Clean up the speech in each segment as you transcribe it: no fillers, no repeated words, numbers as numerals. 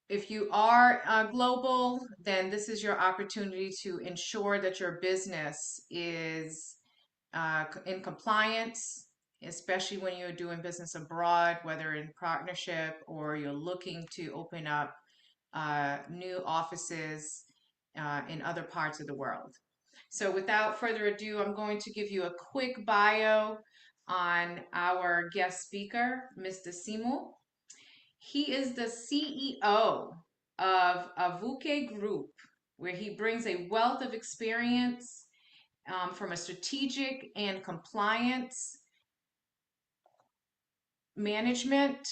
If you are global, then this is your opportunity to ensure that your business is in compliance, especially when you're doing business abroad, whether in partnership or you're looking to open up new offices in other parts of the world. So without further ado, I'm going to give you a quick bio on our guest speaker, Mr. Simo. He is the CEO of Avuke Group, where he brings a wealth of experience from a strategic and compliance management,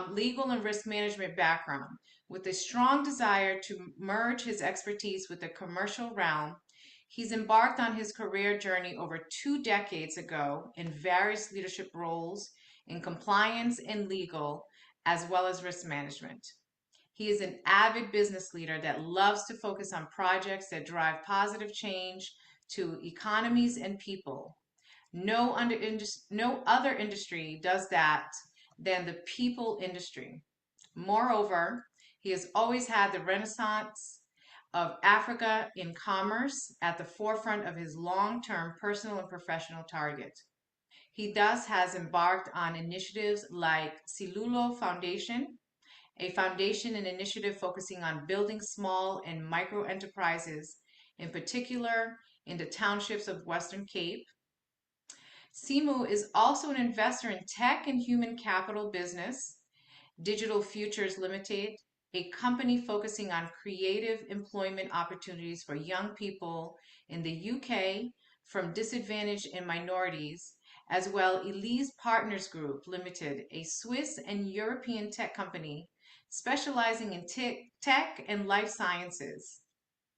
legal and risk management background. With a strong desire to merge his expertise with the commercial realm, he's embarked on his career journey over 2 decades ago in various leadership roles in compliance and legal, as well as risk management. He is an avid business leader that loves to focus on projects that drive positive change to economies and people. No other industry does that than the people industry. Moreover, he has always had the renaissance of Africa in commerce at the forefront of his long-term personal and professional target. He thus has embarked on initiatives like Silulo Foundation, a foundation and initiative focusing on building small and micro enterprises, in particular in the townships of Western Cape. Simu is also an investor in tech and human capital business, Digital Futures Limited, a company focusing on creative employment opportunities for young people in the UK from disadvantaged and minorities, as well Elise Partners Group Limited, a Swiss and European tech company specializing in tech and life sciences.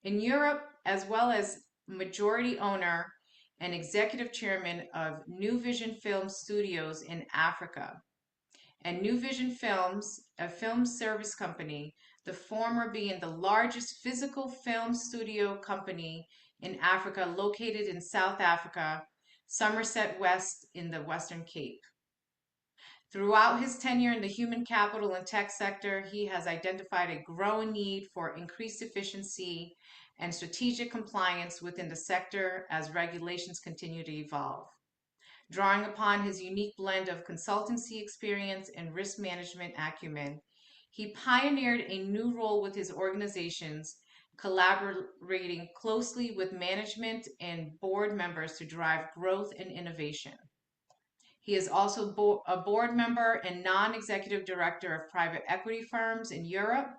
In Europe, as well as majority owner and executive chairman of New Vision Film Studios in Africa. And New Vision Films, a film service company, the former being the largest physical film studio company in Africa, located in South Africa, Somerset West in the Western Cape. Throughout his tenure in the human capital and tech sector, he has identified a growing need for increased efficiency and strategic compliance within the sector as regulations continue to evolve. Drawing upon his unique blend of consultancy experience and risk management acumen, he pioneered a new role with his organizations, collaborating closely with management and board members to drive growth and innovation. He is also a board member and non-executive director of private equity firms in Europe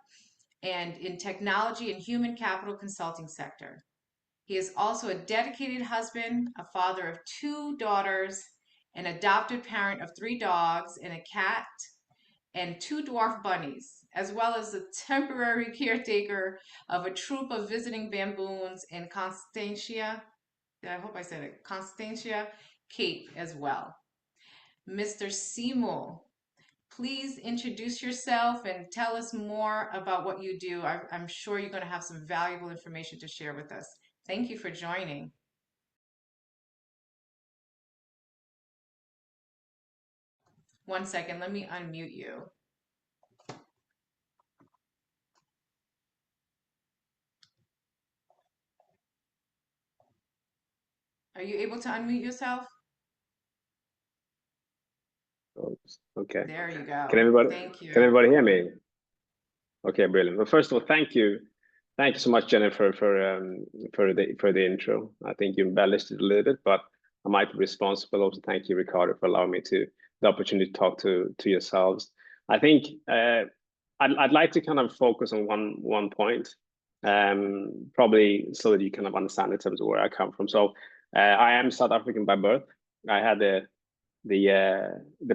and in technology and human capital consulting sector. He is also a dedicated husband, a father of 2 daughters, an adopted parent of 3 dogs and a cat, and 2 dwarf bunnies, as well as a temporary caretaker of a troop of visiting baboons in Constantia, I hope I said it, Constantia, Cape as well. Mr. Seymour, please introduce yourself and tell us more about what you do. I'm sure you're going to have some valuable information to share with us. Thank you for joining. One second, let me unmute you. Are you able to unmute yourself? Okay. There you go. Thank you. Can everybody hear me? Okay, brilliant. Well, first of all, thank you so much, Jennifer, for the intro. I think you embellished it a little bit, but I might be responsible. Also, thank you, Ricardo, for allowing me the opportunity to talk to yourselves. I think I'd like to kind of focus on one point, probably so that you kind of understand in terms of where I come from. So I am South African by birth. I had the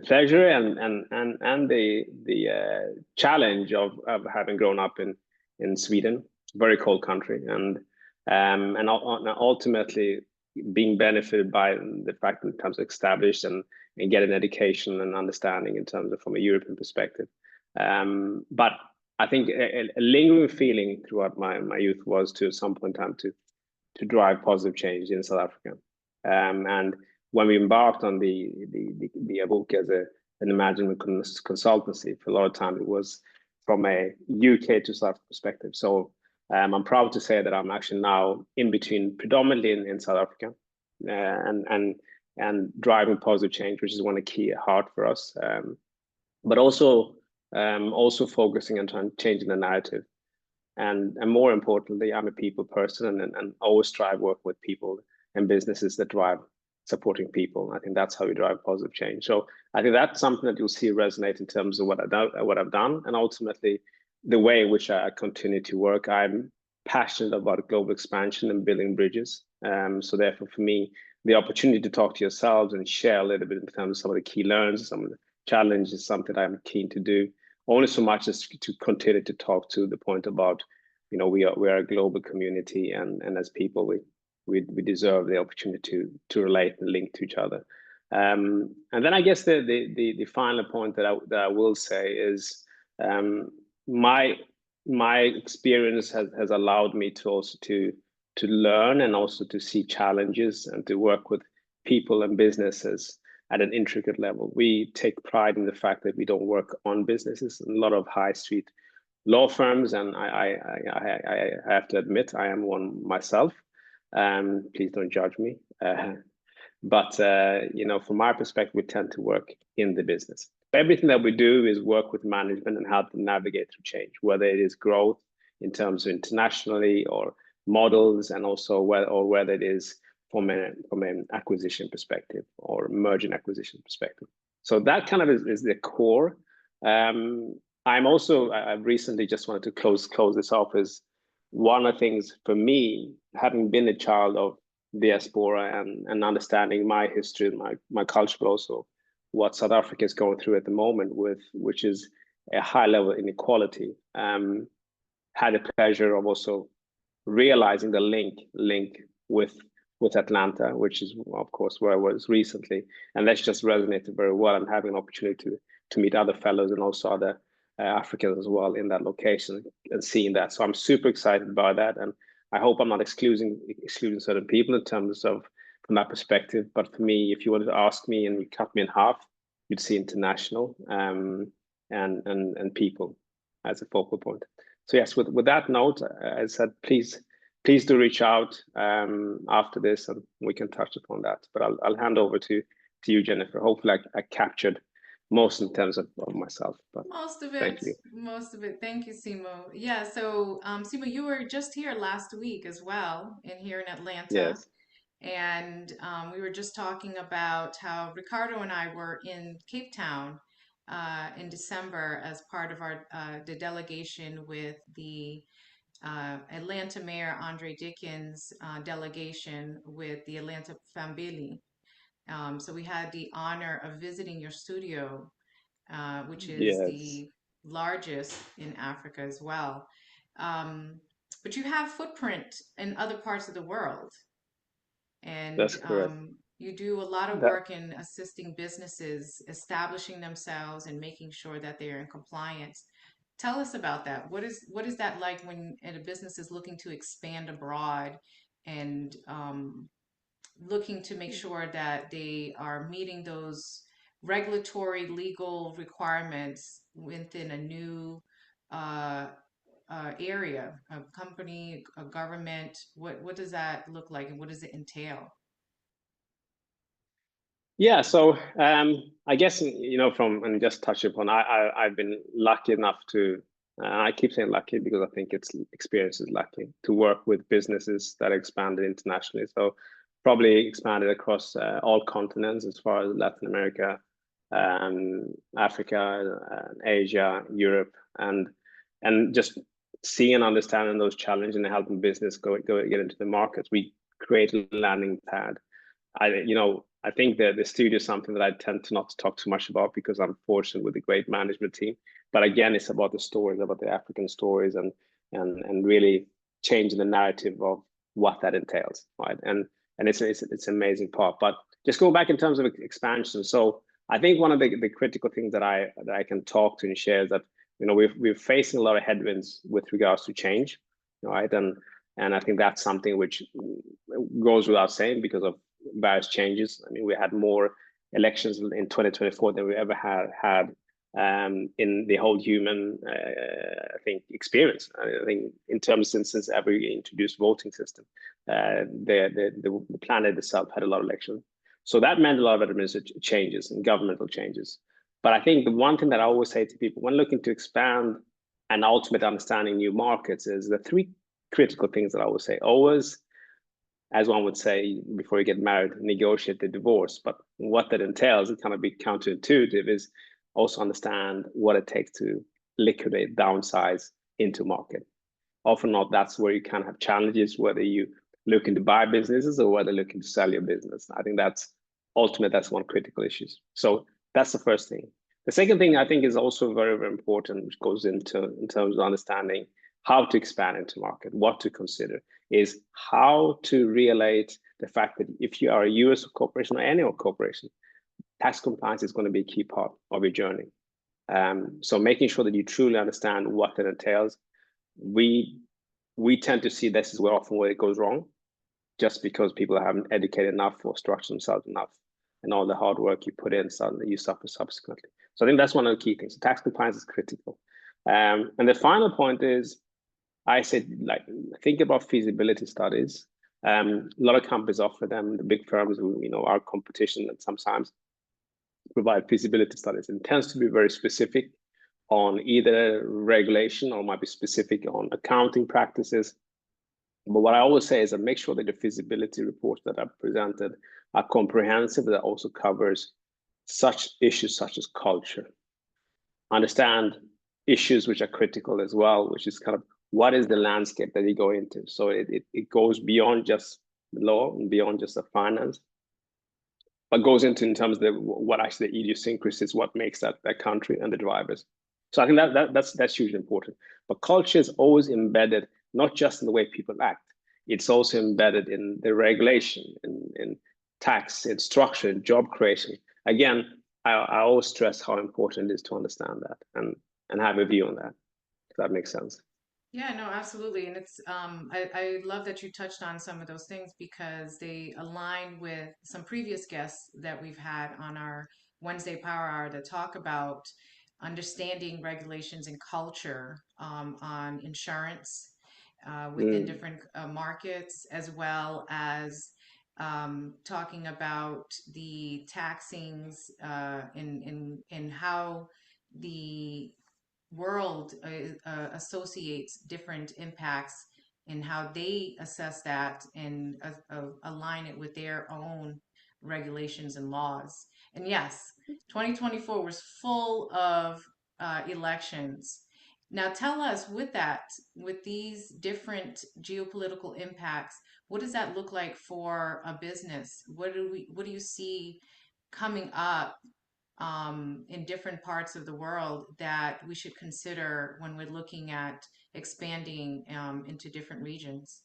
pleasure and the challenge of having grown up in Sweden, very cold country, and ultimately being benefited by the fact that it becomes established and get an education and understanding in terms of from a European perspective. But I think a lingering feeling throughout my youth was to at some point in time to drive positive change in South Africa. And when we embarked on the book as an management consultancy, for a lot of time it was from a UK to South Africa perspective. So I'm proud to say that I'm actually now in between, predominantly in South Africa, and driving positive change, which is one of the key heart for us. But also focusing on trying changing the narrative. And more importantly, I'm a people person, and always try to work with people and businesses that drive supporting people. I think that's how we drive positive change. So I think that's something that you'll see resonate in terms of what I've done, and ultimately the way in which I continue to work. I'm passionate about global expansion and building bridges. So therefore, for me, the opportunity to talk to yourselves and share a little bit in terms of some of the key learns, some of the challenges, is something I'm keen to do. Only so much as to continue to talk to the point about, we are a global community, and as people we deserve the opportunity to relate and link to each other. And then I guess the final point that I will say is, my experience has allowed me to also to learn, and also to see challenges, and to work with people and businesses at an intricate level. We take pride in the fact that we don't work on businesses. A lot of high street law firms, and I have to admit I am one myself. Please don't judge me. But from my perspective, we tend to work in the business. Everything that we do is work with management and help them navigate through change, whether it is growth in terms of internationally or models, and also whether it is from an acquisition perspective or merger and acquisition perspective. So that kind of is the core. I've recently just wanted to close this off, is one of the things for me, having been a child of diaspora and understanding my history and my culture, but also what South Africa is going through at the moment, which is a high level of inequality. Had the pleasure of also realizing the link with Atlanta, which is of course where I was recently, and that's just resonated very well. And having an opportunity to meet other fellows and also other Africans as well in that location, and seeing that. So I'm super excited about that, and I hope I'm not excluding certain people in terms of from that perspective. But for me, if you wanted to ask me and you cut me in half, you'd see international and people as a focal point. So yes, with that note, I said, please do reach out after this, and we can touch upon that. But I'll hand over to you, Jennifer. Hopefully I captured most in terms of myself, but Most of thank it, you. most of it. Thank you, Simo. Yeah, so Simo, you were just here last week as well, here in Atlanta. Yes, And we were just talking about how Ricardo and I were in Cape Town in December as part of our the delegation with the Atlanta Mayor Andre Dickens delegation with the Atlanta Family. So we had the honor of visiting your studio, which is yes, the largest in Africa as well. Um, but you have footprint in other parts of the world, that's and correct. you do a lot of That work in assisting businesses establishing themselves and making sure that they are in compliance. Tell us about that. What is that like when a business is looking to expand abroad and looking to make sure that they are meeting those regulatory legal requirements within a new uh, area, a company, a government? What does that look like, and what does it entail? Yeah, so I guess from and just touch upon, I've been lucky enough to, I keep saying lucky because I think it's experience is lucky, to work with businesses that expanded internationally. So probably expanded across all continents, as far as Latin America, Africa, Asia, Europe, and just seeing and understanding those challenges and helping business go get into the markets. We create a landing pad. I think that the studio is something that I tend to not talk too much about because I'm fortunate with a great management team. But again, it's about the stories, about the African stories, and really changing the narrative of what that entails, right? And it's an amazing part. But just go back in terms of expansion. So I think one of the critical things that I can talk to and share is that we're facing a lot of headwinds with regards to change, right? And I think that's something which goes without saying because of various changes. I mean, we had more elections in 2024 than we ever had in the whole human, I think, experience. I think in terms since ever introduced voting system, the planet itself had a lot of elections. So that meant a lot of administrative changes and governmental changes. But I think the one thing that I always say to people when looking to expand and ultimately understanding new markets is the three critical things that I always say. Always, as one would say before you get married, negotiate the divorce. But what that entails, it kind of be counterintuitive, is also understand what it takes to liquidate, downsize into market. Often not, that's where you kind of have challenges, whether you looking to buy businesses or whether looking to sell your business. I think that's ultimate, that's one critical issue. So that's the first thing. The second thing I think is also very, very important, which goes into in terms of understanding how to expand into market, what to consider, is how to relate the fact that if you are a US corporation or any corporation, tax compliance is going to be a key part of your journey. So making sure that you truly understand what that entails. We tend to see this is where often where it goes wrong, just because people haven't educated enough or structured themselves enough, and all the hard work you put in, suddenly you suffer subsequently. So I think that's one of the key things. So tax compliance is critical. And the final point is, I said, like, think about feasibility studies. A lot of companies offer them, the big firms who, our competition, and sometimes provide feasibility studies. It tends to be very specific on either regulation or might be specific on accounting practices. But what I always say is that make sure that the feasibility reports that are presented are comprehensive, that also covers such issues such as culture. Understand issues which are critical as well, which is kind of what is the landscape that you go into. So it goes beyond just law and beyond just the finance, but goes into in terms of what actually the idiosyncrasies, what makes that country and the drivers. So I think that's hugely important. But culture is always embedded, not just in the way people act, it's also embedded in the regulation, in tax, in structure, in job creation. Again, I always stress how important it is to understand that and have a view on that, if that makes sense. Yeah, no, absolutely. And it's I love that you touched on some of those things because they align with some previous guests that we've had on our Wednesday Power Hour to talk about understanding regulations and culture on insurance within Mm. different markets, as well as talking about the taxings in how the world associates different impacts and how they assess that and align it with their own regulations and laws. And yes, 2024 was full of elections. Now tell us with that, with these different geopolitical impacts, what does that look like for a business? What do you see coming up in different parts of the world that we should consider when we're looking at expanding into different regions?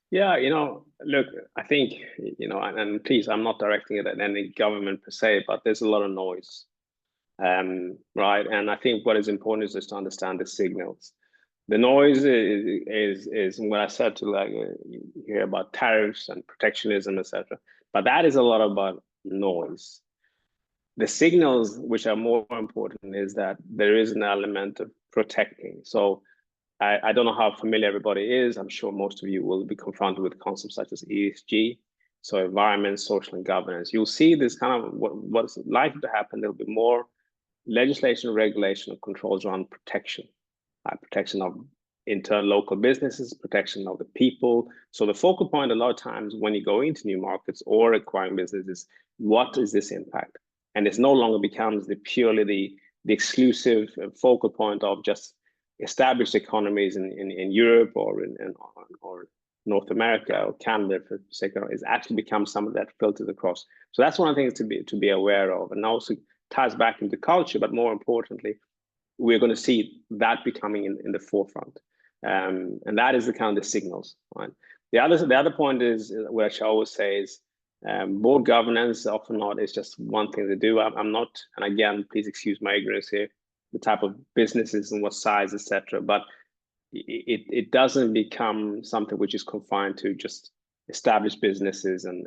Yeah, look, I think, and please, I'm not directing it at any government per se, but there's a lot of noise, right? And I think what is important is just to understand the signals. The noise is what I said to, like, you hear about tariffs and protectionism, etc. But that is a lot about noise. The signals which are more important is that there is an element of protecting. So I don't know how familiar everybody is. I'm sure most of you will be confronted with concepts such as ESG, so environment, social, and governance. You'll see this kind of what's likely to happen. There'll be more legislation, regulation, and controls around protection, protection of local businesses, protection of the people. So the focal point a lot of times when you go into new markets or acquiring businesses, what is this impact? And it's no longer becomes purely the exclusive focal point of just established economies in Europe or or North America or Canada for sake of is actually becomes some of that filtered across. So that's one of the things to be aware of, and also ties back into culture, but more importantly, we're going to see that becoming in the forefront. And that is the kind of the signals, right? The other point is, which I always say is, board governance often not is just one thing to do. I'm not, and again, please excuse my ignorance here, the type of businesses and what size, etc. But it doesn't become something which is confined to just established businesses and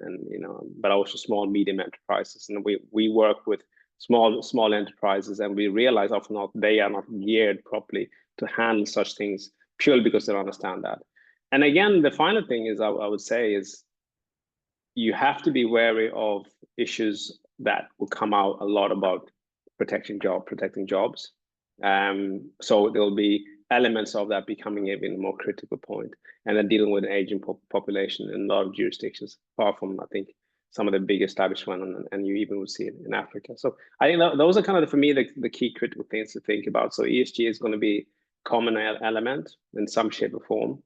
but also small medium enterprises. And we work with small enterprises, and we realize often not they are not geared properly to handle such things purely because they don't understand that. And again, the final thing is I would say is you have to be wary of issues that will come out a lot about protecting jobs. So there'll be elements of that becoming even more critical point, and then dealing with an aging population in a lot of jurisdictions, far from I think some of the big established ones, and you even will see it in Africa. So I think those are kind of for me the key critical things to think about. So ESG is going to be a common element in some shape or form.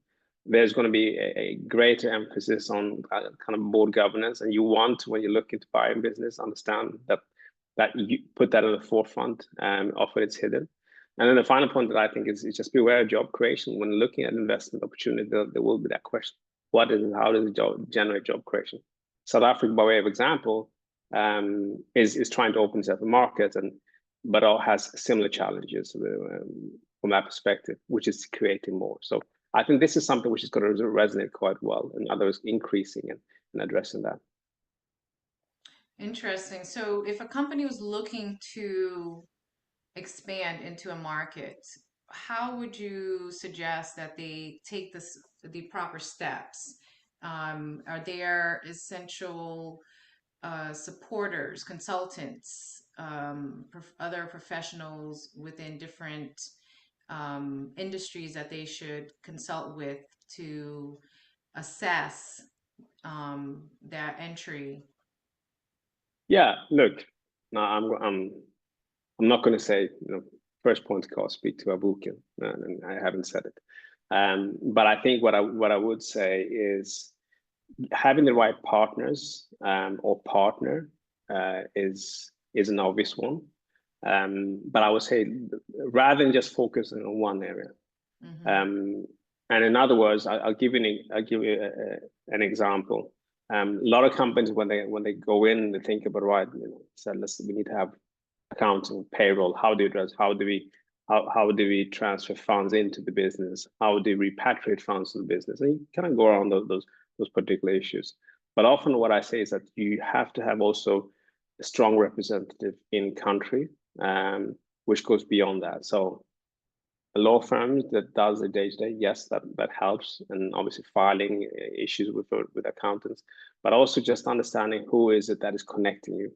There's going to be a greater emphasis on kind of board governance, and you want, when you're looking to buy a business, understand that you put that in the forefront of when it's hidden. And then the final point that I think is just beware of job creation. When looking at investment opportunity, there will be that question: what is it? How does it generate job creation? South Africa, by way of example, is trying to open itself a market, but all has similar challenges from that perspective, which is creating more. So I think this is something which is going to resonate quite well, and others increasing and addressing that. Interesting. So if a company was looking to expand into a market, how would you suggest that they take the proper steps? Are there essential supporters, consultants, other professionals within different industries that they should consult with to assess their entry? Yeah, look, no, I'm not going to say, first point call, speak to Abukin, and I haven't said it. But I think what I would say is having the right partners or partner is an obvious one. But I would say rather than just focusing on one area. Mm-hmm. And in other words, I'll give you an example. A lot of companies when they go in, they think about right, so we need to have accounting, payroll. How do we transfer funds into the business? How do we repatriate funds to the business? And you kind of go around those particular issues. But often what I say is that you have to have also a strong representative in country, which goes beyond that. So a law firm that does the day-to-day, yes, that helps, and obviously filing issues with accountants, but also just understanding who is it that is connecting you.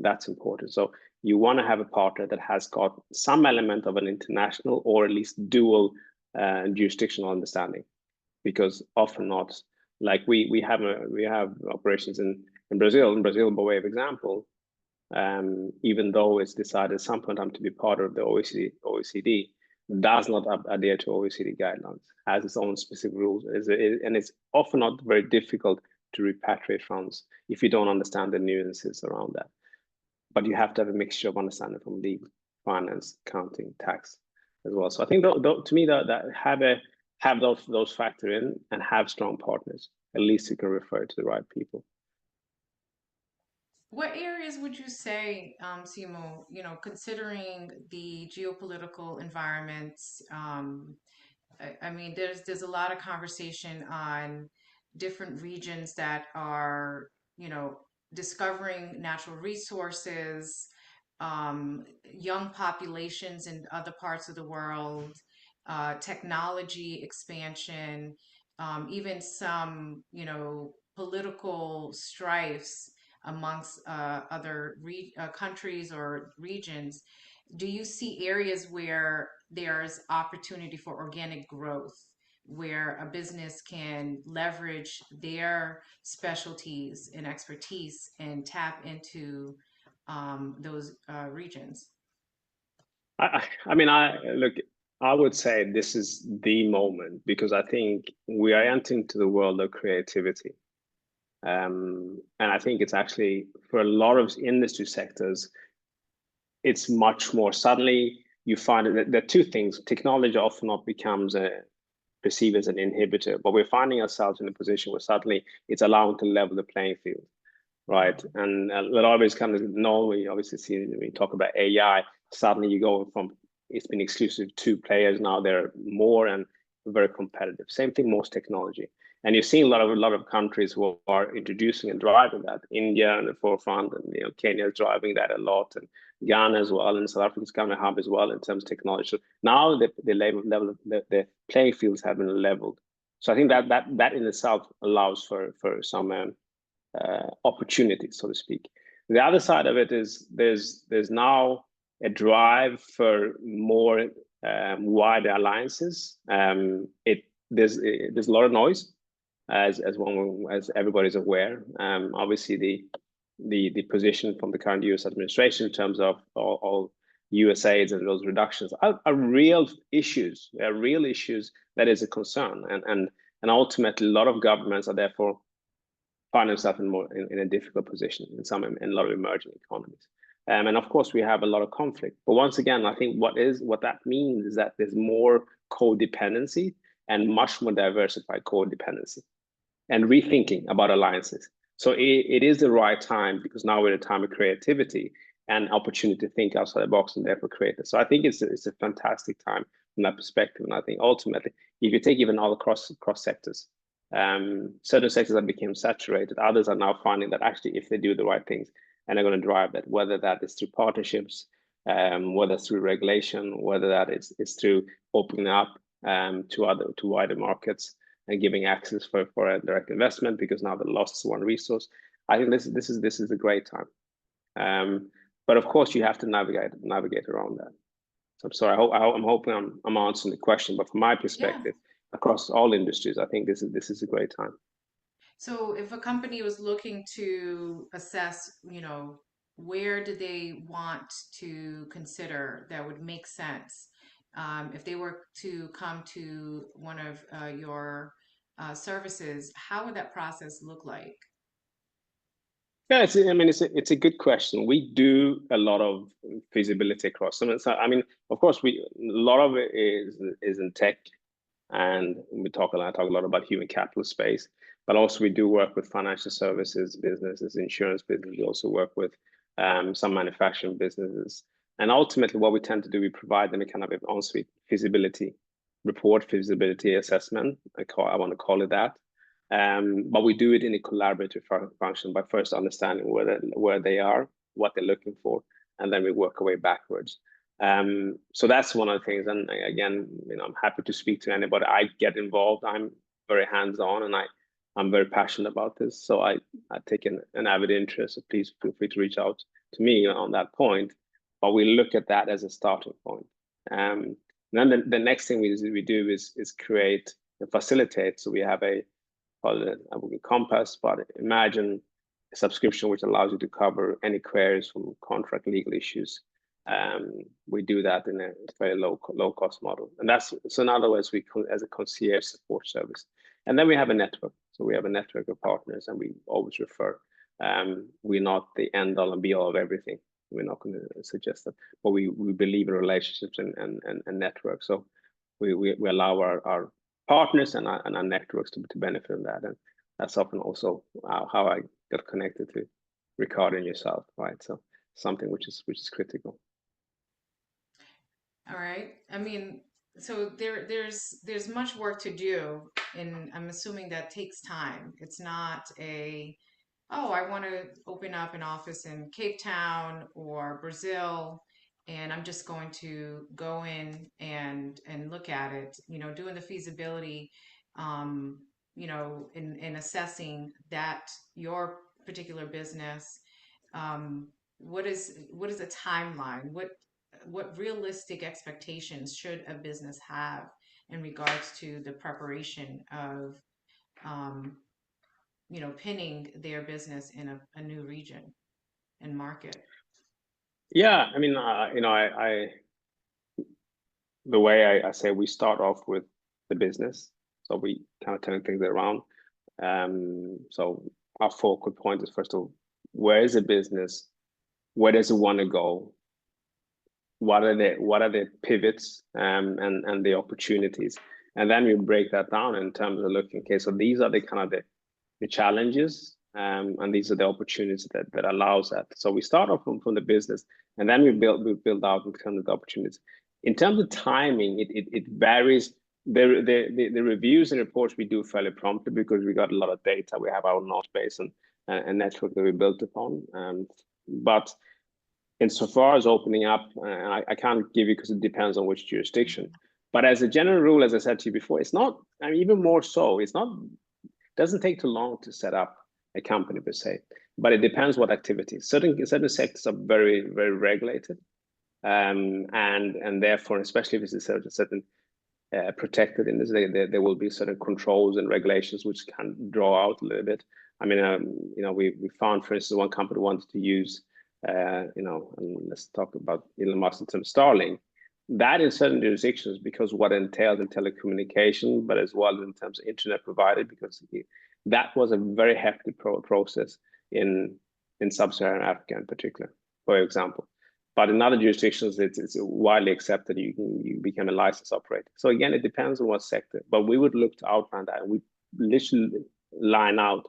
That's important. So you want to have a partner that has got some element of an international or at least dual jurisdictional understanding, because often not. Like we have operations in Brazil. In Brazil, by way of example, even though it's decided at some point in time to be part of the OECD, does not adhere to OECD guidelines, has its own specific rules, and it's often not very difficult to repatriate funds if you don't understand the nuances around that. But you have to have a mixture of understanding from legal, finance, accounting, tax as well. So I think to me that have those factor in and have strong partners. At least you can refer to the right people. What areas would you say, Simo, considering the geopolitical environments, I mean, there's a lot of conversation on different regions that are, discovering natural resources, young populations in other parts of the world, technology expansion, even some, political strifes amongst other countries or regions. Do you see areas where there's opportunity for organic growth, where a business can leverage their specialties and expertise and tap into those regions? I mean, look. I would say this is the moment because I think we are entering to the world of creativity. And I think it's actually for a lot of industry sectors, it's much more suddenly you find that there are two things. Technology often not becomes perceived as an inhibitor, but we're finding ourselves in a position where suddenly it's allowing to level the playing field, right? And a lot of it's kind of we obviously see when we talk about AI, suddenly you go from it's been exclusive to players, now there are more and very competitive. Same thing, most technology. And you're seeing a lot of countries who are introducing and driving that. India in the forefront, and Kenya is driving that a lot, and Ghana as well, and South Africa's kind of hub as well in terms of technology. So now the playing fields have been leveled. So I think that in itself allows for some opportunities, so to speak. The other side of it is there's now a drive for more wider alliances. There's a lot of noise, as everybody's aware. Obviously, the position from the current U.S. administration in terms of all USAIDs and those reductions are real issues. They are real issues that is a concern, and ultimately, a lot of governments are therefore find themselves in a difficult position in a lot of emerging economies. And of course, we have a lot of conflict. But once again, I think what that means is that there's more codependency and much more diversified codependency and rethinking about alliances. So it is the right time, because now we're at a time of creativity and opportunity to think outside the box and therefore create it. So I think it's a fantastic time from that perspective. And I think ultimately, if you take even all across sectors, certain sectors have become saturated. Others are now finding that actually, if they do the right things, and they're going to drive that, whether that is through partnerships, whether it's through regulation, whether that is through opening up to wider markets and giving access for a direct investment, because now the lost is one resource. I think this is a great time. But of course, you have to navigate around that. So I'm sorry. I'm hoping I'm answering the question, but from my perspective, across all industries, I think this is a great time. So if a company was looking to assess, where do they want to consider that would make sense, if they were to come to one of your services, how would that process look like? Yeah, it's a good question. We do a lot of feasibility across them. So, of course, a lot of it is in tech, and I talk a lot about human capital space, but also we do work with financial services businesses, insurance businesses. We also work with some manufacturing businesses, and ultimately, what we tend to do, we provide them a kind of an on-suite feasibility report, feasibility assessment. I want to call it that. But we do it in a collaborative function by first understanding where they are, what they're looking for, and then we work our way backwards. So that's one of the things. And again, I'm happy to speak to anybody. I get involved. I'm very hands-on, and I'm very passionate about this. So I take an avid interest. So please feel free to reach out to me on that point. But we look at that as a starting point. Then the next thing we do is create and facilitate. So we have call it a Compass, but imagine a subscription which allows you to cover any queries from contract legal issues. We do that in a very low cost model, and so in other words, as a concierge support service. And then we have a network. So we have a network of partners, and we always refer. We're not the end all and be all of everything. We're not going to suggest that, but we believe in relationships and networks. So we allow our partners and our networks to benefit from that. And that's often also how I got connected to Ricardo and yourself, right? So something which is critical. All right. So there's much work to do, and I'm assuming that takes time. It's not I want to open up an office in Cape Town or Brazil, and I'm just going to go in and look at it. Doing the feasibility, in assessing that your particular business. What is a timeline? What realistic expectations should a business have in regards to the preparation of um, pinning their business in a new region and market? Yeah, the way I say, we start off with the business, so we kind of turn things around. So our focal point is, first of all, where is the business? Where does it want to go? What are the pivots and the opportunities? And then we break that down in terms of looking, okay, so these are the kind of the challenges, and these are the opportunities that allows that. So we start off from the business, and then we build out in terms of the opportunities. In terms of timing, it varies the reviews and reports we do fairly promptly because we got a lot of data. We have our knowledge base and network that we built upon. But insofar as opening up, I can't give you because it depends on which jurisdiction. But as a general rule, as I said to you before, it's not, I mean, even more so, it doesn't take too long to set up a company per se, but it depends what activities. Certain sectors are very, very regulated. And therefore, especially if it's a certain protected industry, there will be certain controls and regulations which can draw out a little bit. I mean, we found, for instance, one company wanted to use, and let's talk about Elon Musk in terms of Starlink. That in certain jurisdictions, because what entailed in telecommunication, but as well in terms of internet provided, because that was a very hefty process in sub-Saharan Africa in particular, for example. But in other jurisdictions, it's widely accepted. You become a licensed operator. So again, it depends on what sector. But we would look to outline that, and we literally line out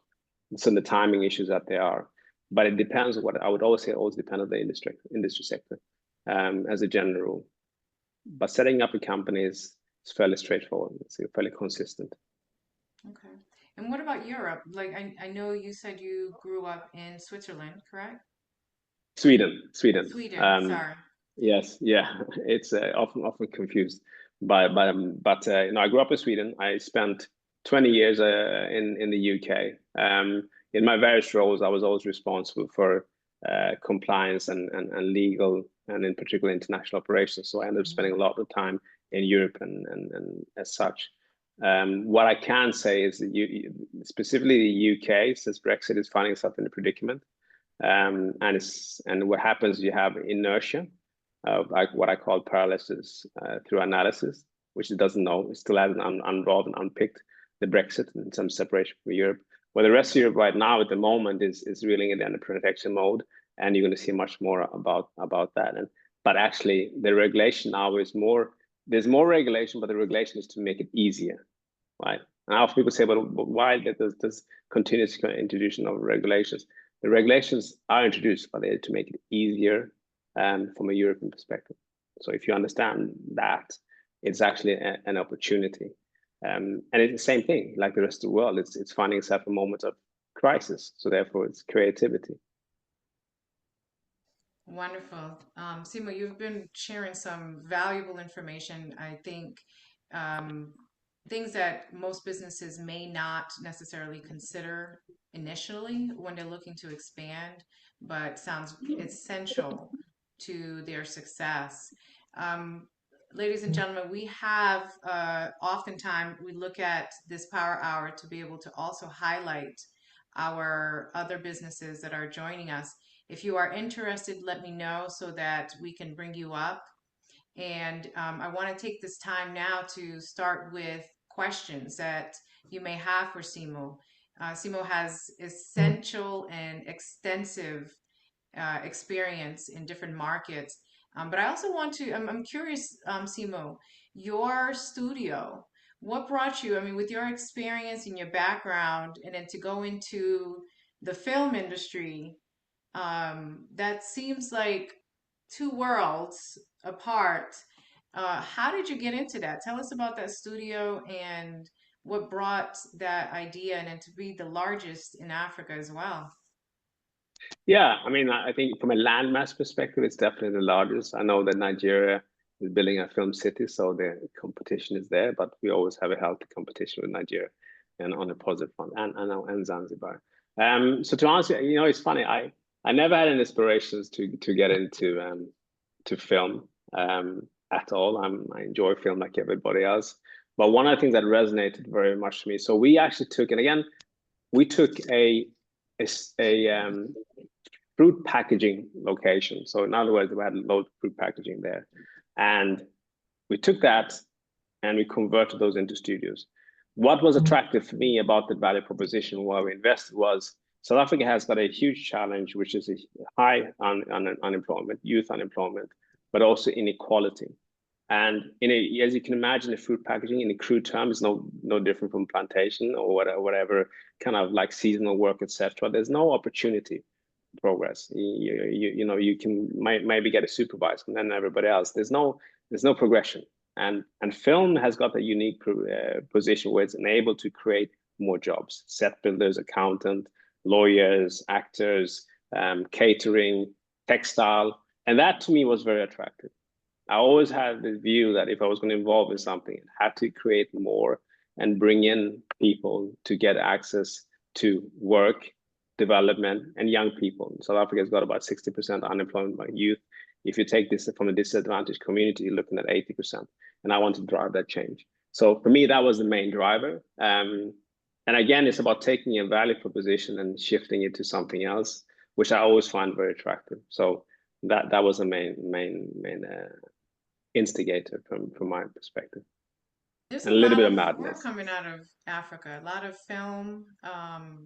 some of the timing issues that there are. But it depends on what I would always say. Always depend on the industry sector, as a general rule. But setting up a company is fairly straightforward. It's fairly consistent. Okay. And what about Europe? Like I know you said you grew up in Switzerland, correct? Sweden. Sweden, sorry. Yes, yeah, it's often confused but I grew up in Sweden. I spent 20 years in the UK. In my various roles, I was always responsible for compliance and legal, and in particular international operations. So I ended up spending a lot of time in Europe and as such. What I can say is that specifically the UK, since Brexit is finding itself in a predicament, and what happens, you have inertia of like what I call paralysis through analysis, which it doesn't know. It still hasn't unrolled and unpicked the Brexit and some separation from Europe. Well, the rest of Europe right now at the moment is really in the protection mode, and you're going to see much more about that. But actually, the regulation now is more. There's more regulation, but the regulation is to make it easier, right? And often people say, but why there's this continuous introduction of regulations? The regulations are introduced, but they're to make it easier from a European perspective. So if you understand that, it's actually an opportunity. And it's the same thing, like the rest of the world. It's finding itself a moment of crisis. So therefore, it's creativity. Wonderful. Simo, you've been sharing some valuable information. I think um, things that most businesses may not necessarily consider initially when they're looking to expand, but sounds essential to their success. Um, Ladies and gentlemen, we have oftentimes we look at this Power Hour to be able to also highlight our other businesses that are joining us. If you are interested, let me know so that we can bring you up. And I want to take this time now to start with questions that you may have for Simo. Simo has essential and extensive experience in different markets. But I also want to, I'm curious, Simo, your studio, what brought you, I mean, with your experience and your background, and then to go into the film industry, that seems like two worlds apart. How did you get into that? Tell us about that studio and what brought that idea and then to be the largest in Africa as well. Yeah, I mean, I think from a landmass perspective, it's definitely the largest. I know that Nigeria is building a film city, so the competition is there, but we always have a healthy competition with Nigeria and on a positive front, and Zanzibar. So to answer, it's funny. I never had any aspirations to get into to film at all. I enjoy film like everybody else, but one of the things that resonated very much to me. So we actually took, and again, we took a fruit packaging location. So in other words, we had loads of fruit packaging there. And we took that and we converted those into studios. What was attractive for me about the value proposition where we invested was South Africa has got a huge challenge, which is a high unemployment, youth unemployment, but also inequality. And as you can imagine, the food packaging in a crude term is no different from plantation or whatever kind of like seasonal work, etc. There's no opportunity progress. You can maybe get a supervisor and then everybody else. There's no progression. And film has got a unique position where it's enabled to create more jobs: set builders, accountant, lawyers, actors, catering, textile, and that to me was very attractive. I always had the view that if I was going to involve in something, I had to create more and bring in people to get access to work, development, and young people. South Africa has got about 60% unemployment by youth. If you take this from a disadvantaged community, you're looking at 80%. And I want to drive that change. So for me, that was the main driver. And again, it's about taking a value proposition and shifting it to something else, which I always find very attractive. So that was the main instigator from my perspective, There's and a a little lot bit of of work madness. coming out of Africa. A lot of film,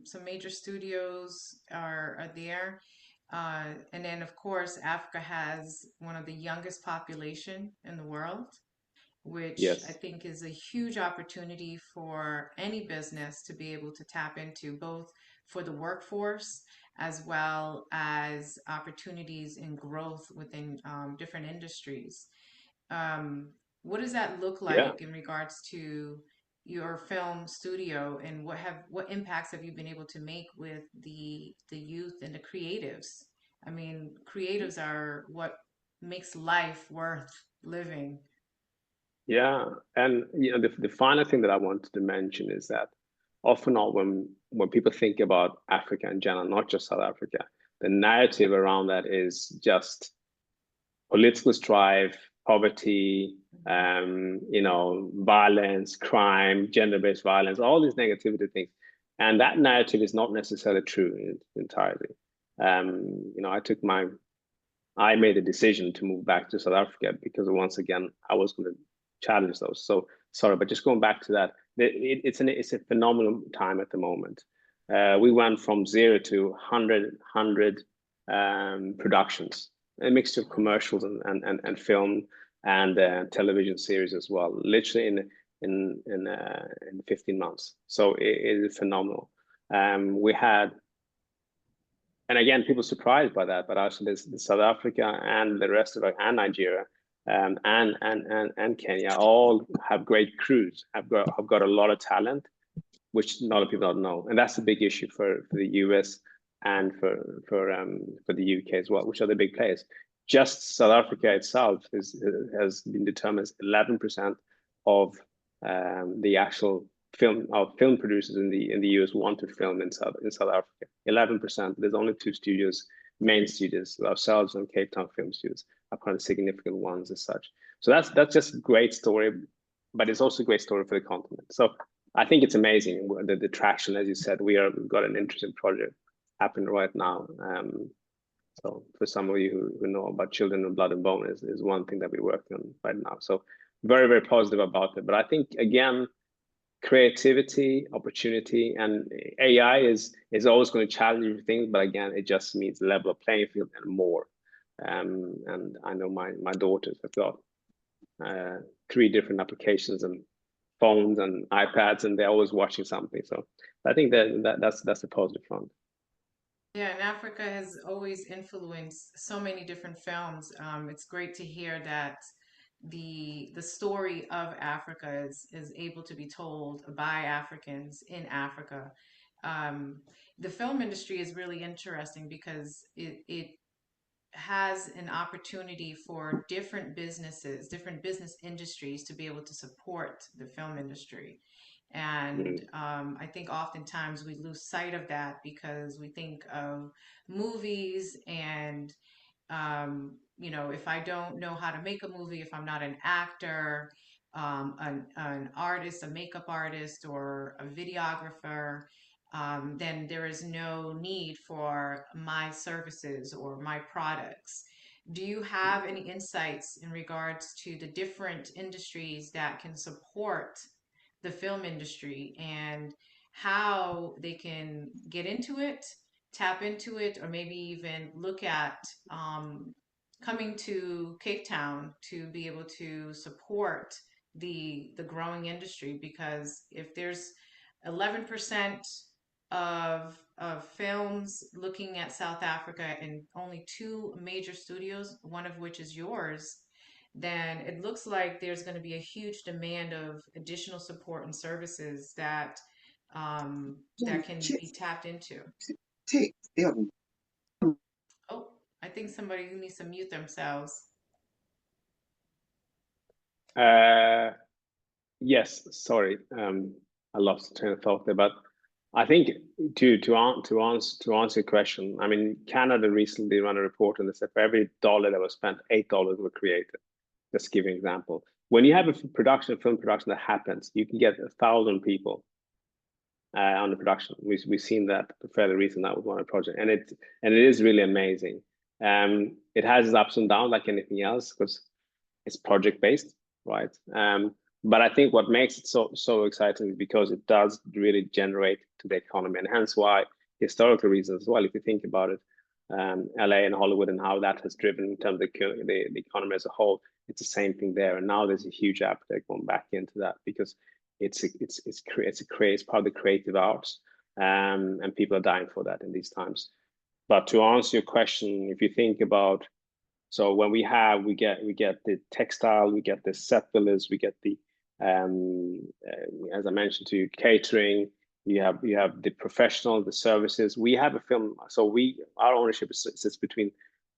some major studios are there. And then, of course, Africa has one of the youngest population in the world, which I Yes, think is a huge opportunity for any business to be able to tap into, both for the workforce as well as opportunities in growth within different industries. Um, what does that look yeah, like in regards to your film studio, and what impacts have you been able to make with the youth and the creatives? I mean, creatives are what makes life worth living. yeah. And the final thing that I wanted to mention is that often, not when people think about Africa in general, not just South Africa, the narrative around that is just political strife, poverty, Mhm. violence, crime, gender-based violence, all these negativity things. And that narrative is not necessarily true entirely. I made a decision to move back to South Africa because once again, I was going to challenge those. So sorry, but just going back to that, it's a phenomenal time at the moment. We went from zero to 100 productions, a mixture of commercials and film and television series as well, literally in 15 months. So it is phenomenal. We had, and again, people surprised by that, but actually, South Africa and the rest of it, and Nigeria, and Kenya, all have great crews, have got a lot of talent, which a lot of people don't know, and that's a big issue for the US and for the UK as well, which are the big players. Just South Africa itself has been determined as 11% of the actual film producers in the US want to film in South Africa. 11%. There's only two studios, main studios, ourselves and Cape Town Film Studios, are kind of significant ones as such. So that's just a great story, but it's also a great story for the continent. So I think it's amazing the traction, as you said. We've got an interesting project happening right now. So for some of you who know about Children of Blood and Bone is one thing that we're working on right now. So very, very positive about it. But I think again, creativity, opportunity, and AI is always going to challenge things. But again, it just means level of playing field and more. And I know my daughters have got uh, three different applications and phones and iPads, and they're always watching something. So I think that's a positive front. Yeah, and Africa has always influenced so many different films. It's great to hear that the story of Africa is able to be told by Africans in Africa. Um, the film industry is really interesting because it has an opportunity for different businesses, different business industries to be able to support the film industry. And Mm. I think oftentimes we lose sight of that because we think of movies and if I don't know how to make a movie, if I'm not an actor, an artist, a makeup artist, or a videographer, then there is no need for my services or my products. Do you have any insights in regards to the different industries that can support the film industry and how they can get into it, tap into it, or maybe even look at coming to Cape Town to be able to support the growing industry? Because if there's 11% of films looking at South Africa and only two major studios, one of which is yours, then it looks like there's going to be a huge demand of additional support and services that that can be tapped into. Oh, I think somebody needs to mute themselves. Yes, sorry, I lost the train of thought there, but I think to answer your question, I mean, Canada recently ran a report and they said for every dollar that was spent, $8 were created. Just give an example. When you have a film production that happens, you can get 1,000 people on the production. We've seen that fairly recent. That was one of the projects, and it is really amazing. It has its ups and downs like anything else because it's project based, right? But I think what makes it so exciting is because it does really generate to the economy, and hence why historical reasons as well. If you think about it, LA and Hollywood and how that has driven in terms of the economy as a whole, it's the same thing there. And now there's a huge appetite going back into that because it's part of the creative arts, and people are dying for that in these times. But to answer your question, if you think about, so when we get the textile, we get the set billers, we get the as I mentioned to you, catering. You have the professional, the services. We have a film, so our ownership sits between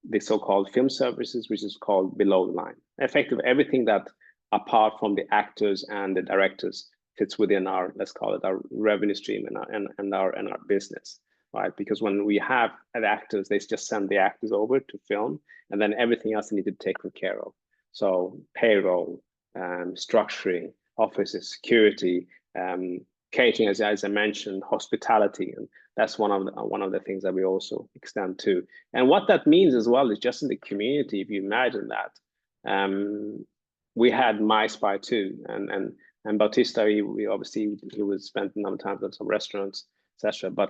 the so-called film services, which is called below the line. Effectively, everything that apart from the actors and the directors fits within our, let's call it, our revenue stream and our business, right? Because when we have actors, they just send the actors over to film, and then everything else they need to take care of. So payroll, structuring, offices, security, catering, as I mentioned, hospitality, and that's one of the things that we also extend to. And what that means as well is just in the community. If you imagine that, we had My Spy too, and Bautista, we obviously he was spent a number of times at some restaurants, etc. But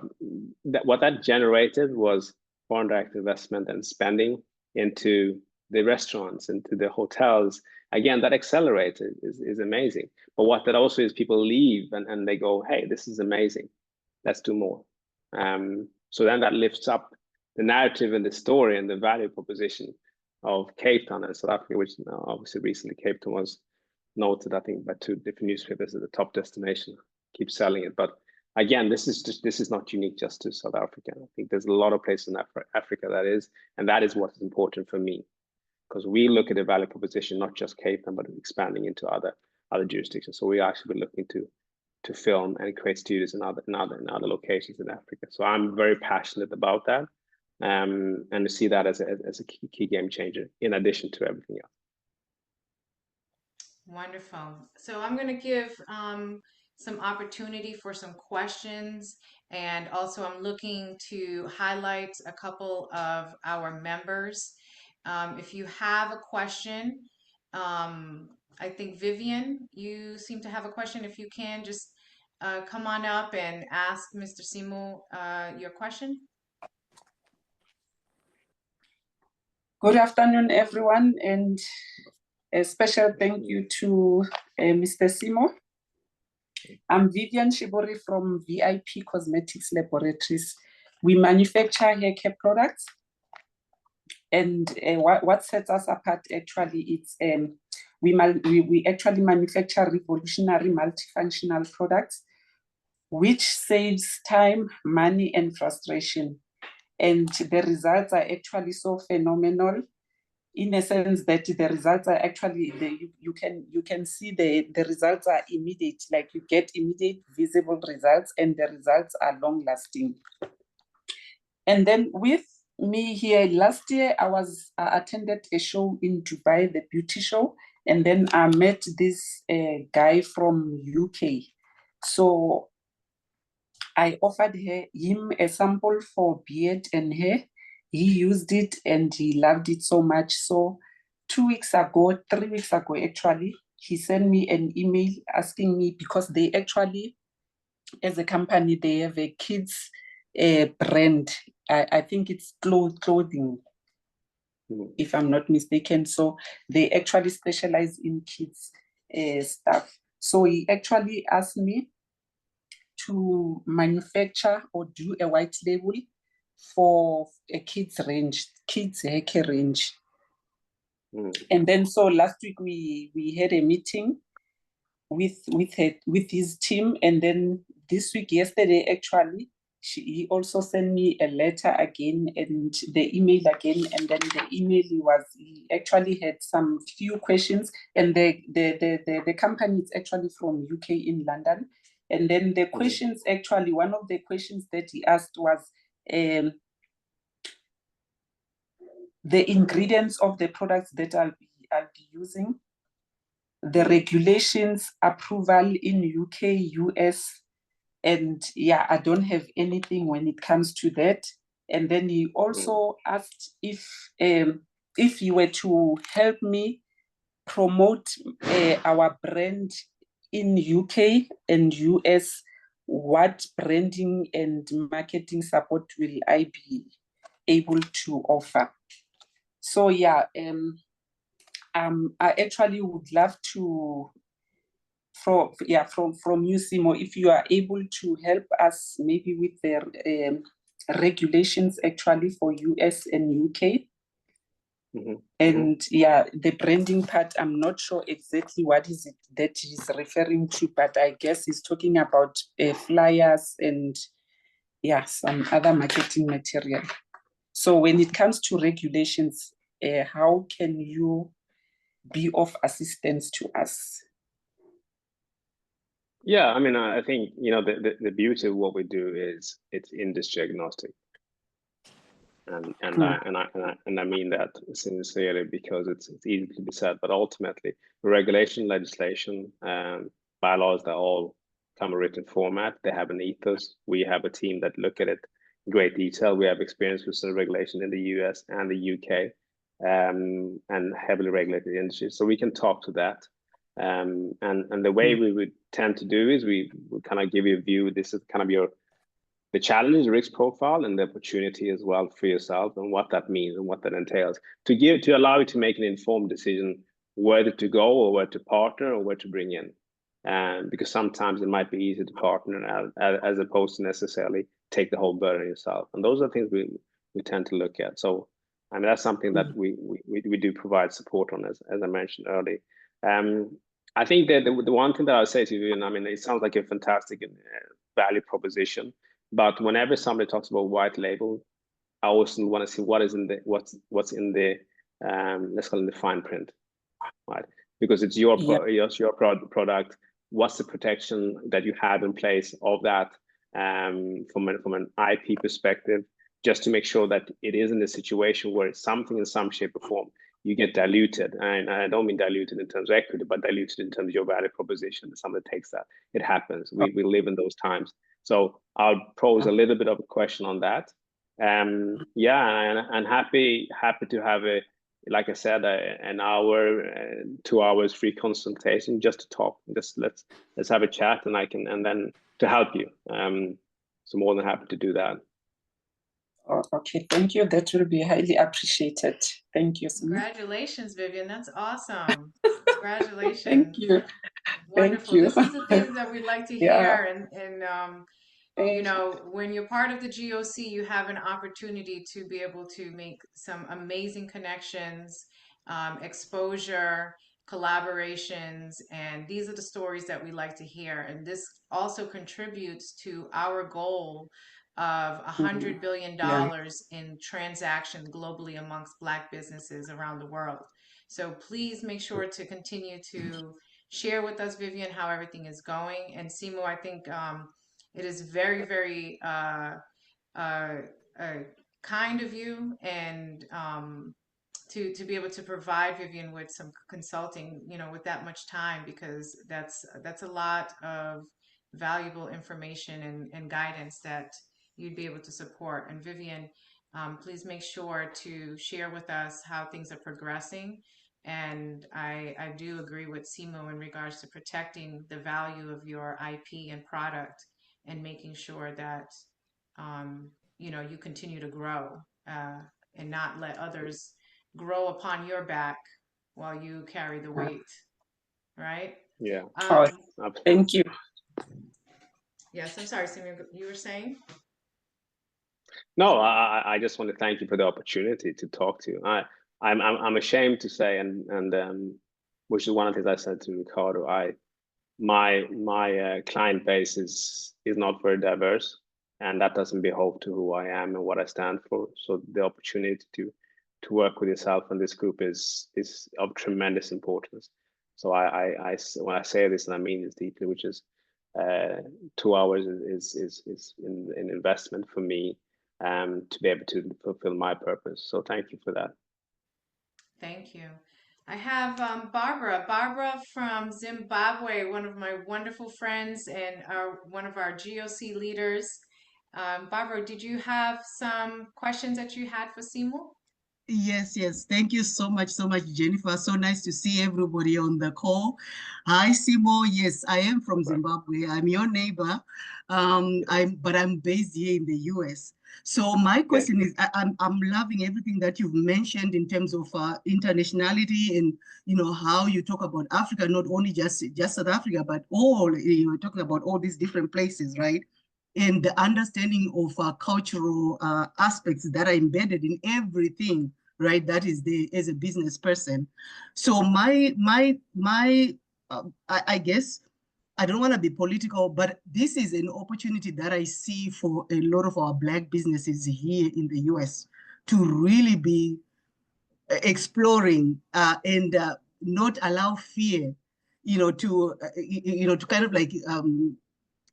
what that generated was foreign direct investment and spending into the restaurants, into the hotels. Again, that accelerated is amazing. But what that also is, people leave and they go, hey, this is amazing. Let's do more. So then that lifts up the narrative and the story and the value proposition of Cape Town and South Africa, which obviously recently Cape Town was noted, I think, by 2 different newspapers as the top destination. Keep selling it. But again, this is not unique just to South Africa. I think there's a lot of places in Africa that is, and that is what is important for me, because we look at the value proposition, not just Cape Town, but expanding into other jurisdictions. So we actually be looking to film and create studios in other locations in Africa. So I'm very passionate about that, and to see that as a key game changer in addition to everything else. Wonderful. So I'm going to give some opportunity for some questions, and also I'm looking to highlight a couple of our members. If you have a question, I think Vivian, you seem to have a question. If you can just come on up and ask Mr. Simo your question. Good afternoon, everyone, and a special thank you to Mr. Simo. I'm Vivian Shibori from VIP Cosmetics Laboratories. We manufacture hair care products, and what sets us apart actually it's we actually manufacture revolutionary multifunctional products, which saves time, money, and frustration. And the results are actually so phenomenal, in a sense that the results are actually you can see the results are immediate, like you get immediate visible results, and the results are long lasting. And then with me here, last year I attended a show in Dubai, the beauty show, and then I met this guy from UK. So I offered him a sample for beard and hair. He used it and he loved it so much. So 3 weeks ago actually, he sent me an email asking me, because they actually, as a company, they have a kids brand. I think it's clothing, if I'm not mistaken. So they actually specialize in kids stuff. So he actually asked me to manufacture or do a white label for a kids hair care range. And then so last week we had a meeting with his team, and then this week, yesterday actually, he also sent me a letter again and the email again, and then the email he actually had some few questions, and the company is actually from UK in London, and then the questions actually, one of the questions that he asked was the ingredients of the products that I'll be using, the regulations, approval in UK, US, and yeah, I don't have anything when it comes to that. And then he also asked if you were to help me promote our brand in UK and US, what branding and marketing support will I be able to offer? So yeah, I actually would love to, from you, Simo, if you are able to help us maybe with the regulations actually for US and UK. And yeah, the branding part, I'm not sure exactly what is it that he's referring to, but I guess he's talking about flyers and yeah, some other marketing material. So when it comes to regulations, how can you be of assistance to us? Yeah, I mean, I think, you know, the beauty of what we do is it's industry agnostic. And I mean that sincerely, because it's easy to be said, but ultimately regulation, legislation, bylaws, they all come in written format. They have an ethos. We have a team that look at it in great detail. We have experience with some regulation in the US and the UK, and heavily regulated industries, so we can talk to that. And the way we would tend to do is we kind of give you a view. This is kind of the challenge, risk profile, and the opportunity as well for yourself, and what that means and what that entails, to allow you to make an informed decision whether to go or where to partner or where to bring in. Because sometimes it might be easier to partner as opposed to necessarily take the whole burden yourself. And those are things we tend to look at. So I mean, that's something that we do provide support on, as I mentioned earlier. I think that the one thing that I'll say to you, and I mean, it sounds like a fantastic value proposition, but whenever somebody talks about white label, I also want to see what is in the what's in the let's call it the fine print, right? Because it's your product. What's the protection that you have in place of that from an IP perspective, just to make sure that it isn't a situation where it's something in some shape or form you get diluted. And I don't mean diluted in terms of equity, but diluted in terms of your value proposition. Somebody takes that. It happens. We live in those times. So I'll pose a little bit of a question on that. Yeah, and happy to have like I said, an hour, 2 hours free consultation just to talk. Just let's have a chat, and then to help you. So more than happy to do that. Oh, okay, thank you. That will be highly appreciated. Thank you. Congratulations, Vivian. That's awesome. Congratulations. Thank you. Wonderful. Thank you. This is the things that we'd like to hear. And you know, when you're part of the GOC, you have an opportunity to be able to make some amazing connections, exposure, collaborations, and these are the stories that we like to hear. And this also contributes to our goal of $100 billion in transactions globally amongst Black businesses around the world. So please make sure to continue to share with us, Vivian, how everything is going. And Simo, I think it is very, very kind of you, and to be able to provide Vivian with some consulting, you know, with that much time, because that's a lot of valuable information and guidance that you'd be able to support. And Vivian, please make sure to share with us how things are progressing. And I do agree with Simo in regards to protecting the value of your IP and product, and making sure that you know, you continue to grow and not let others grow upon your back while you carry the weight, right? Yeah. Thank you. Yes, I'm sorry, Simi, you were saying? No, I just want to thank you for the opportunity to talk to you. I'm ashamed to say, and which is one of the things I said to Ricardo. My client base is not very diverse, and that doesn't behove to who I am and what I stand for. So the opportunity to work with yourself and this group is of tremendous importance. So I when I say this, and I mean this deeply, which is 2 hours is an investment for me to be able to fulfill my purpose. So thank you for that. Thank you. I have Barbara from Zimbabwe, one of my wonderful friends and one of our GOC leaders. Barbara, did you have some questions that you had for Simo? Yes, yes. Thank you so much, Jennifer. So nice to see everybody on the call. Hi, Simo. Yes, I am from Zimbabwe. I'm your neighbor. But I'm based here in the US. So my question is, I'm loving everything that you've mentioned in terms of internationality and how you talk about Africa, not only just South Africa, but all you're talking about all these different places, right? And the understanding of cultural aspects that are embedded in everything, right? That is as a business person. So I guess I don't want to be political, but this is an opportunity that I see for a lot of our Black businesses here in the US to really be exploring and not allow fear, to kind of like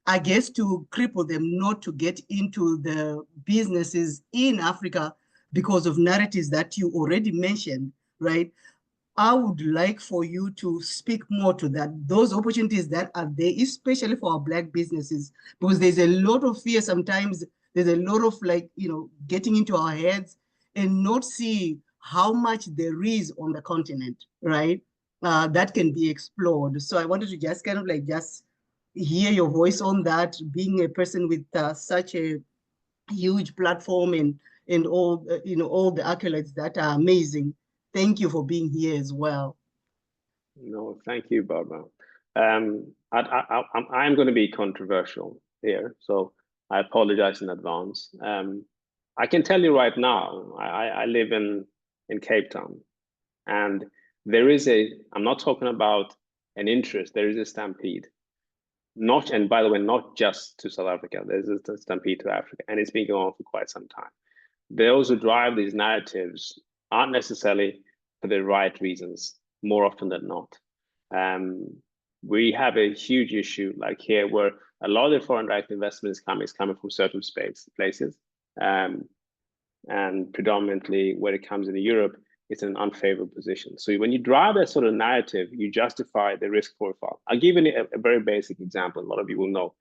I guess to cripple them not to get into the businesses in Africa because of narratives that you already mentioned, right? I would like for you to speak more to that, those opportunities that are there, especially for our Black businesses, because there's a lot of fear sometimes, there's a lot of getting into our heads and not see how much there is on the continent, right? That can be explored. So I wanted to just kind of just hear your voice on that, being a person with such a huge platform and all all the accolades that are amazing. Thank you for being here as well. No, thank you, Barbara. I'm going to be controversial here, so I apologize in advance. I can tell you right now, I live in Cape Town, and there is I'm not talking about an interest, there is a stampede. And by the way, not just to South Africa, there's a stampede to Africa, and it's been going on for quite some time. Those who drive these narratives aren't necessarily for the right reasons, more often than not. We have a huge issue like here where a lot of the foreign direct investment is coming from certain places. And predominantly when it comes into Europe, it's an unfavorable position. So when you drive that sort of narrative, you justify the risk profile. I'll give you a very basic example. A lot of you will know.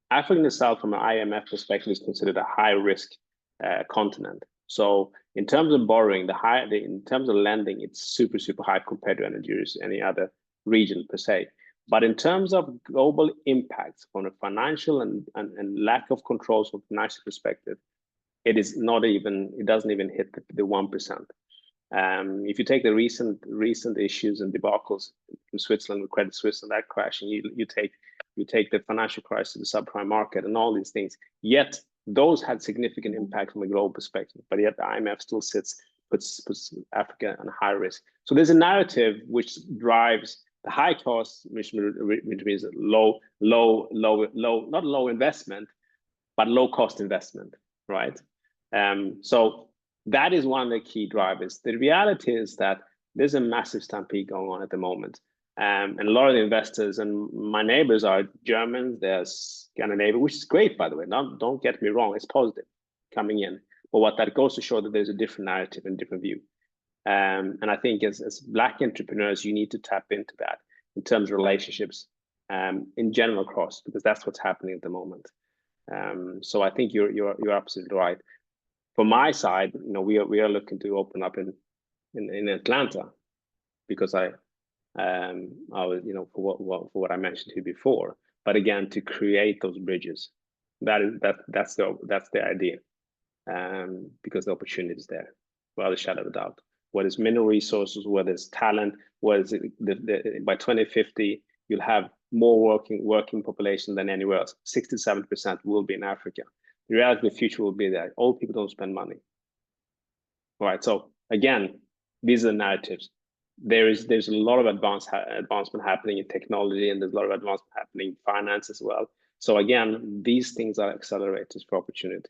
Africa itself, from an IMF perspective, is considered a high risk continent. So in terms of borrowing, in terms of lending, it's super, super high compared to any other region per se. But in terms of global impacts from a financial and lack of controls from a financial perspective, it doesn't even hit the 1%. If you take the recent issues and debacles in Switzerland with Credit Suisse and that crash, and you take the financial crisis, the subprime market, and all these things, yet those had significant impact from a global perspective, but yet the IMF still puts Africa on high risk. So there's a narrative which drives the high cost, which means not low investment, but low cost investment, right? So that is one of the key drivers. The reality is that there's a massive stampede going on at the moment. And a lot of the investors, and my neighbors are Germans, they're Scandinavian, which is great, by the way. Don't get me wrong, it's positive coming in. But what that goes to show that there's a different narrative and different view. And I think as Black entrepreneurs, you need to tap into that in terms of relationships in general across, because that's what's happening at the moment. So I think you're absolutely right. From my side, we are looking to open up in Atlanta, because I was, for what I mentioned to you before. But again, to create those bridges, that's the idea, because the opportunity is there, without a shadow of a doubt. Whether it's mineral resources, whether it's talent, whether it's by 2050 you'll have more working population than anywhere else. 67% will be in Africa. The reality of the future will be that old people don't spend money. All right, so again, these are the narratives. There's a lot of advancement happening in technology, and there's a lot of advancement happening in finance as well. So again, these things are accelerators for opportunity.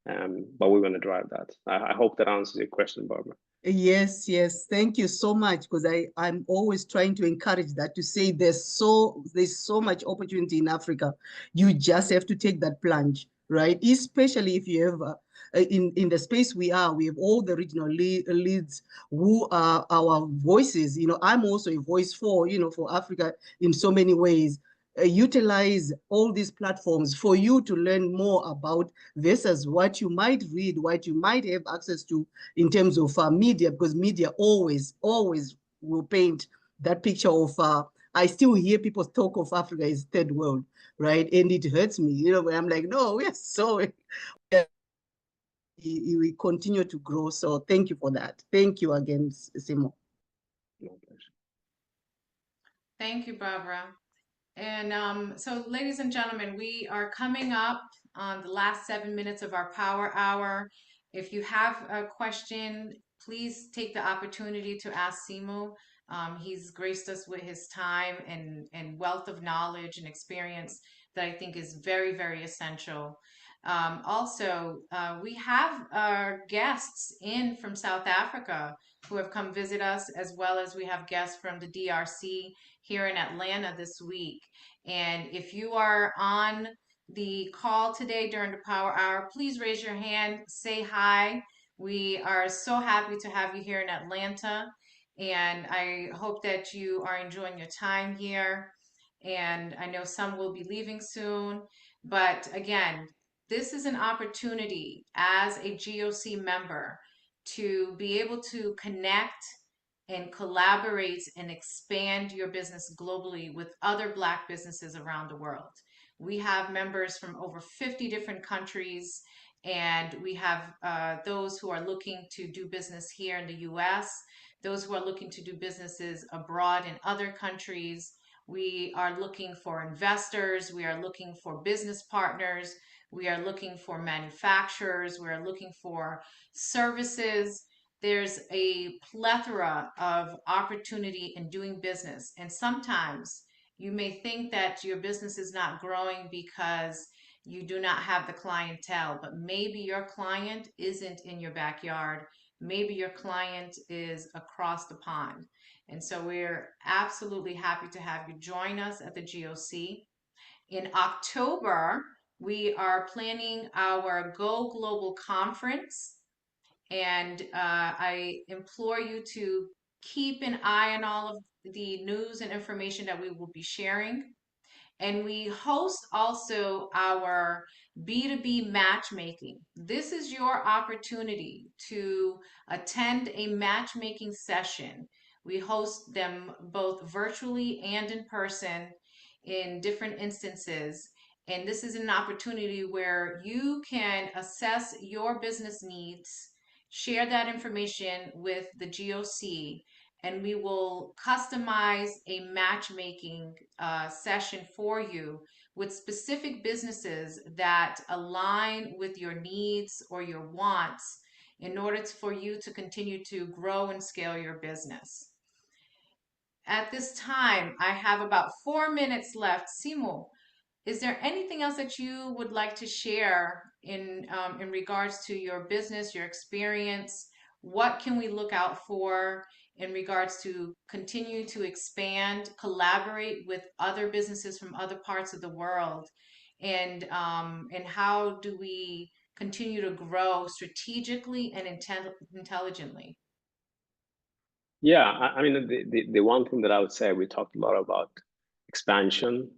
But we're going to drive that. I hope that answers your question, Barbara. Yes, yes. Thank you so much, because I'm always trying to encourage that, to say there's so much opportunity in Africa. You just have to take that plunge, right? Especially if you have in the space we have all the regional leads who are our voices. I'm also a voice for Africa in so many ways. Utilize all these platforms for you to learn more about versus what you might read, what you might have access to in terms of media, because media always will paint that picture of I still hear people talk of Africa as third world, right? And it hurts me, but I'm like, no, we're so we continue to grow. So thank you for that. Thank you again, Simo. Thank you, Barbara. And so, ladies and gentlemen, we are coming up on the last 7 minutes of our power hour. If you have a question, please take the opportunity to ask Simo. He's graced us with his time and wealth of knowledge and experience that I think is very, very essential. Also, we have our guests in from South Africa who have come visit us, as well as we have guests from the DRC here in Atlanta this week. And if you are on the call today during the power hour, please raise your hand, say hi. We are so happy to have you here in Atlanta. And I hope that you are enjoying your time here. And I know some will be leaving soon. But again, this is an opportunity as a GOC member to be able to connect and collaborate and expand your business globally with other Black businesses around the world. We have members from over 50 different countries, and we have those who are looking to do business here in the US, those who are looking to do businesses abroad in other countries. We are looking for investors, we are looking for business partners, we are looking for manufacturers, we are looking for services. There's a plethora of opportunity in doing business. And sometimes you may think that your business is not growing because you do not have the clientele, but maybe your client isn't in your backyard. Maybe your client is across the pond. And so we're absolutely happy to have you join us at the GOC. In October, we are planning our Go Global conference. And I implore you to keep an eye on all of the news and information that we will be sharing. And we host also our B2B matchmaking. This is your opportunity to attend a matchmaking session. We host them both virtually and in person in different instances. And this is an opportunity where you can assess your business needs, share that information with the GOC, and we will customize a matchmaking session for you with specific businesses that align with your needs or your wants in order for you to continue to grow and scale your business. At this time, I have about 4 minutes left. Simo, is there anything else that you would like to share in regards to your business, your experience? What can we look out for in regards to continue to expand, collaborate with other businesses from other parts of the world, and how do we continue to grow strategically and intelligently? Yeah, I mean, the one thing that I would say, we talked a lot about expansion,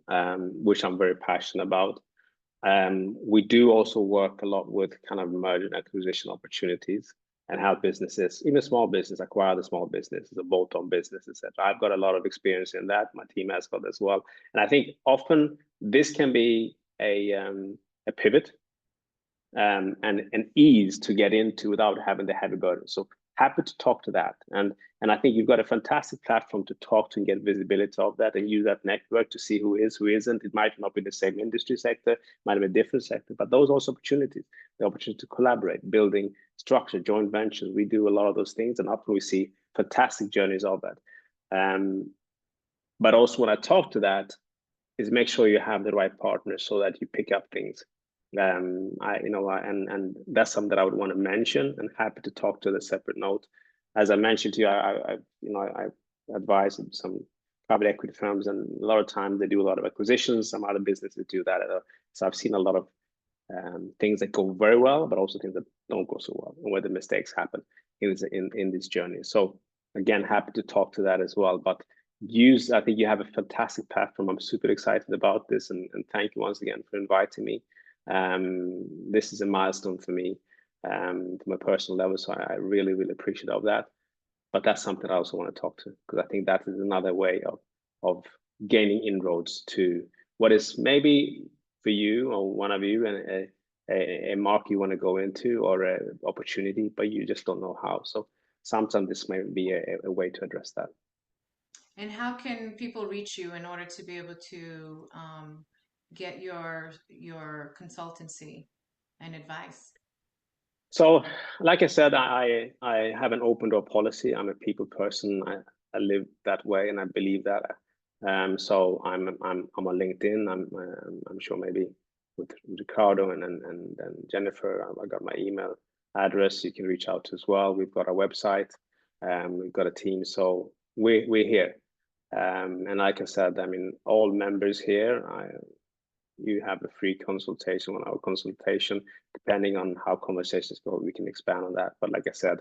which I'm very passionate about. We do also work a lot with kind of merger and acquisition opportunities and how businesses, even small business, acquire the small businesses, a bolt-on business, etc. I've got a lot of experience in that. My team has got as well. And I think often this can be a pivot and an ease to get into without having the heavy burden. So happy to talk to that. And I think you've got a fantastic platform to talk to and get visibility of that and use that network to see who is, who isn't. It might not be the same industry sector, might be a different sector, but those are also opportunities, the opportunity to collaborate, building structure, joint ventures. We do a lot of those things, and often we see fantastic journeys of that. But also when I talk to that, is make sure you have the right partners so that you pick up things. And that's something that I would want to mention, and happy to talk to the separate note. As I mentioned to you, I advise some private equity firms, and a lot of times they do a lot of acquisitions. Some other businesses do that. So I've seen a lot of things that go very well, but also things that don't go so well, and where the mistakes happen in this journey. So again, happy to talk to that as well. But I think you have a fantastic platform. I'm super excited about this, and thank you once again for inviting me. This is a milestone for me from a personal level, so I really, really appreciate of that. But that's something I also want to talk to, because I think that is another way of gaining inroads to what is maybe for you or one of you and a market you want to go into, or an opportunity, but you just don't know how. So sometimes this may be a way to address that. And how can people reach you in order to be able to get your consultancy and advice? So, like I said, I have an open door policy. I'm a people person. I live that way, and I believe that. So I'm on LinkedIn. I'm sure maybe with Ricardo and Jennifer, I got my email address. You can reach out to as well. We've got our website. We've got a team. So we're here. And like I said, I mean, all members here, you have a free consultation on our consultation. Depending on how conversations go, we can expand on that. But like I said,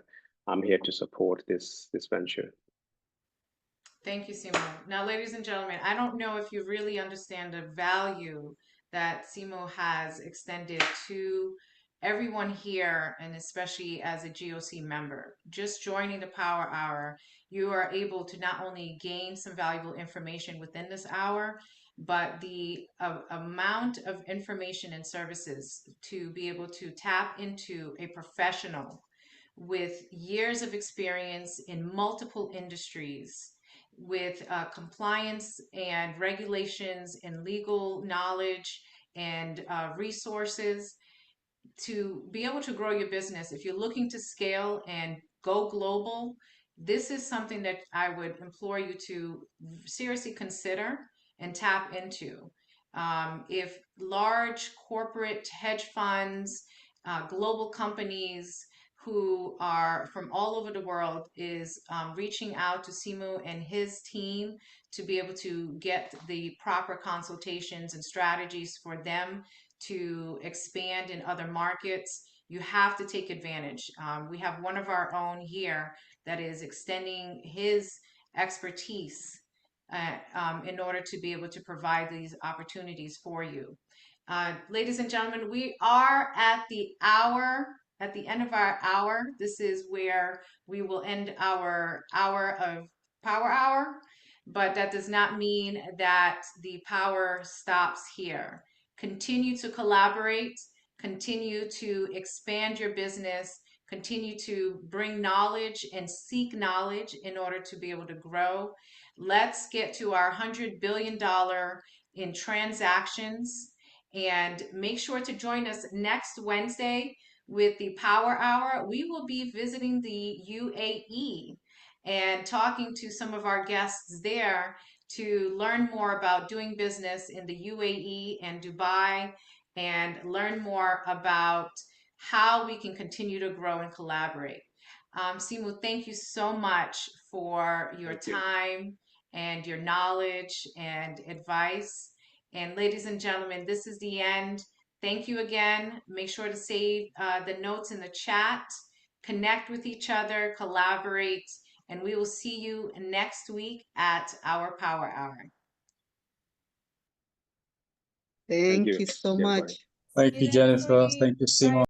I'm here to support this venture. Thank you, Simo. Now, ladies and gentlemen, I don't know if you really understand the value that Simo has extended to everyone here, and especially as a GOC member. Just joining the Power Hour, you are able to not only gain some valuable information within this hour, but the amount of information and services to be able to tap into a professional with years of experience in multiple industries, with compliance and regulations and legal knowledge and resources to be able to grow your business. If you're looking to scale and go global, this is something that I would implore you to seriously consider and tap into. If large corporate hedge funds, global companies who are from all over the world is reaching out to Simo and his team to be able to get the proper consultations and strategies for them to expand in other markets, you have to take advantage. We have one of our own here that is extending his expertise in order to be able to provide these opportunities for you. Ladies and gentlemen, we are at the end of our hour. This is where we will end our hour of Power Hour, but that does not mean that the power stops here. Continue to collaborate, continue to expand your business, continue to bring knowledge and seek knowledge in order to be able to grow. Let's get to our $100 billion in transactions, and make sure to join us next Wednesday with the Power Hour. We will be visiting the UAE and talking to some of our guests there to learn more about doing business in the UAE and Dubai, and learn more about how we can continue to grow and collaborate. Simo, thank you so much for your time and your knowledge and advice. And ladies and gentlemen, this is the end. Thank you again. Make sure to save the notes in the chat, connect with each other, collaborate, and we will see you next week at our Power Hour. Thank you so much. Thank you, Jennifer. Thank you, Simon.